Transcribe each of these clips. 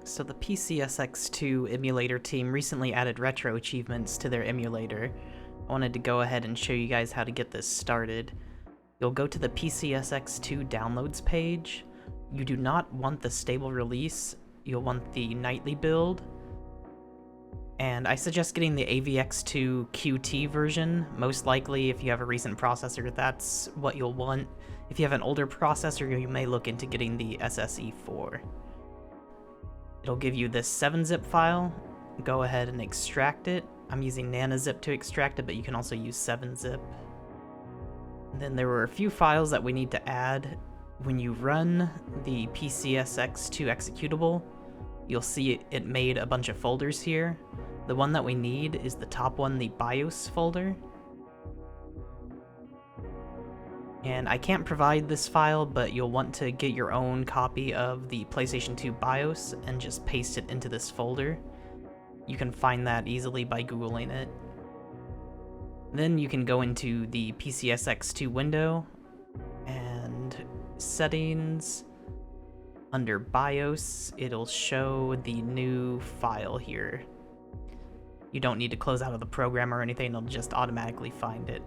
So the PCSX2 emulator team recently added retro achievements to their emulator. I wanted to go ahead and show you guys how to get this started. You'll go to the PCSX2 downloads page. You do not want the stable release, you'll want the nightly build. And I suggest getting the AVX2 QT version. Most likely, if you have a recent processor, that's what you'll want. If you have an older processor, you may look into getting the SSE4. It'll give you this 7-zip file. Go ahead and extract it. I'm using NanaZip to extract it, but you can also use 7-zip. And then there were a few files that we need to add. When you run the PCSX2 executable, you'll see it made a bunch of folders here. The one that we need is the top one, the BIOS folder. And I can't provide this file, but you'll want to get your own copy of the PlayStation 2 BIOS and just paste it into this folder. You can find that easily by Googling it. Then you can go into the PCSX2 window and settings. Under BIOS, it'll show the new file here. You don't need to close out of the program or anything, it'll just automatically find it.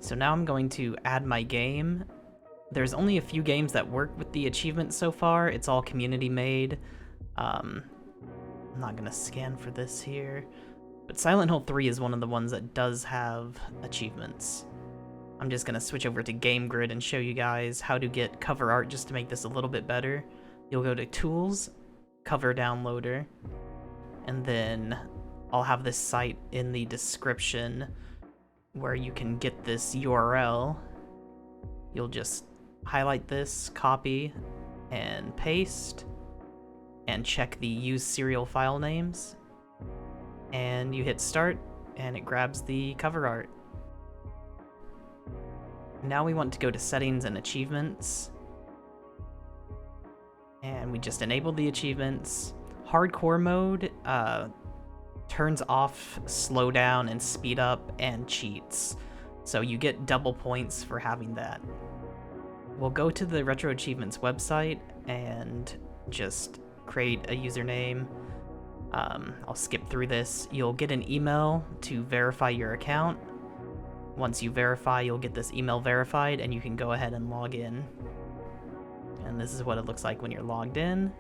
So now I'm going to add my game. There's only a few games that work with the achievement so far. It's all community made. I'm not gonna scan for this here, but Silent Hill 3 is one of the ones that does have achievements. I'm just gonna switch over to Game Grid and show you guys how to get cover art just to make this a little bit better. You'll go to Tools, Cover Downloader, and then I'll have this site in the description where you can get this URL. You'll just highlight this, copy, and paste, and check the use serial file names, and you hit start, and it grabs the cover art. Now we want to go to settings and achievements, and we just enable the achievements. Hardcore mode turns off slowdown and speed up and cheats, so you get double points for having that. We'll go to the Retro Achievements website and just create a username. I'll skip through this. You'll get an email to verify your account. Once you verify, you'll get this email verified and you can go ahead and log in. And this is what it looks like when you're logged in.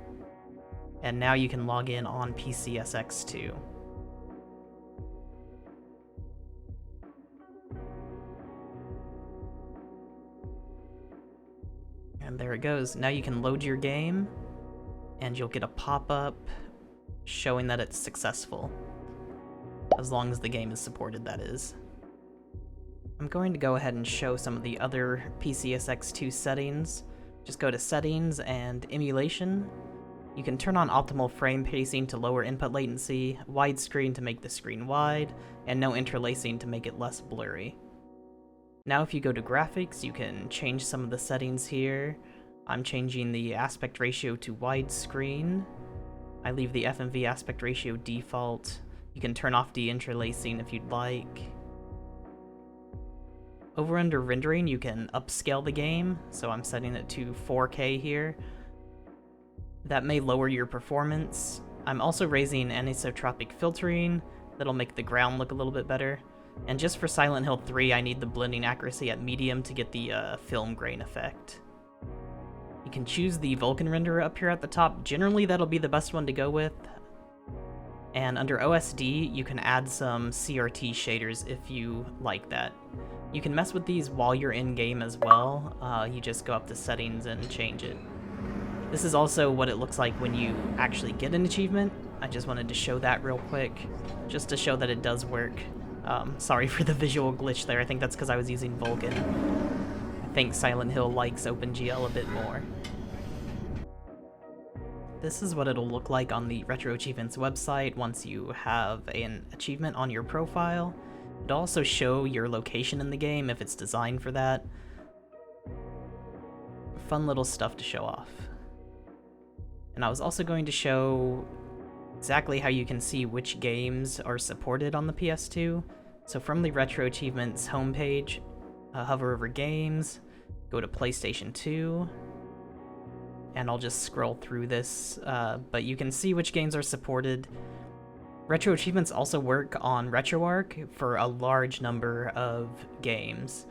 And now you can log in on PCSX2. And there it goes. Now you can load your game, and you'll get a pop-up showing that it's successful. As long as the game is supported, that is. I'm going to go ahead and show some of the other PCSX2 settings. Just go to Settings and Emulation. You can turn on optimal frame pacing to lower input latency, widescreen to make the screen wide, and no interlacing to make it less blurry. Now if you go to graphics, you can change some of the settings here. I'm changing the aspect ratio to widescreen. I leave the FMV aspect ratio default. You can turn off de-interlacing if you'd like. Over under rendering, you can upscale the game, so I'm setting it to 4K here. That may lower your performance. I'm also raising anisotropic filtering. That'll make the ground look a little bit better. And just for Silent Hill 3, I need the blending accuracy at medium to get the film grain effect. You can choose the Vulkan renderer up here at the top. Generally, that'll be the best one to go with. And under OSD, you can add some CRT shaders if you like that. You can mess with these while you're in-game as well. You just go up to settings and change it. This is also what it looks like when you actually get an achievement. I just wanted to show that real quick, just to show that it does work. Sorry for the visual glitch there. I think that's because I was using Vulkan. I think Silent Hill likes OpenGL a bit more. This is what it'll look like on the Retro Achievements website once you have an achievement on your profile. It'll also show your location in the game if it's designed for that. Fun little stuff to show off. And I was also going to show exactly how you can see which games are supported on the PS2. So from the Retro Achievements homepage, hover over Games, go to PlayStation 2, and I'll just scroll through this, but you can see which games are supported. Retro achievements also work on RetroArch for a large number of games.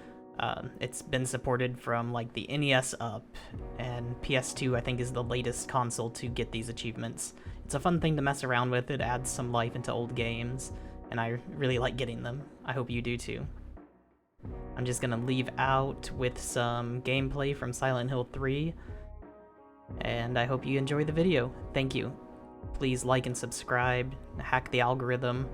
It's been supported from like the NES up, and PS2 I think is the latest console to get these achievements. It's a fun thing to mess around with. It adds some life into old games, and I really like getting them. I hope you do too. I'm just gonna leave out with some gameplay from Silent Hill 3, and I hope you enjoy the video. Thank you. Please like and subscribe, hack the algorithm,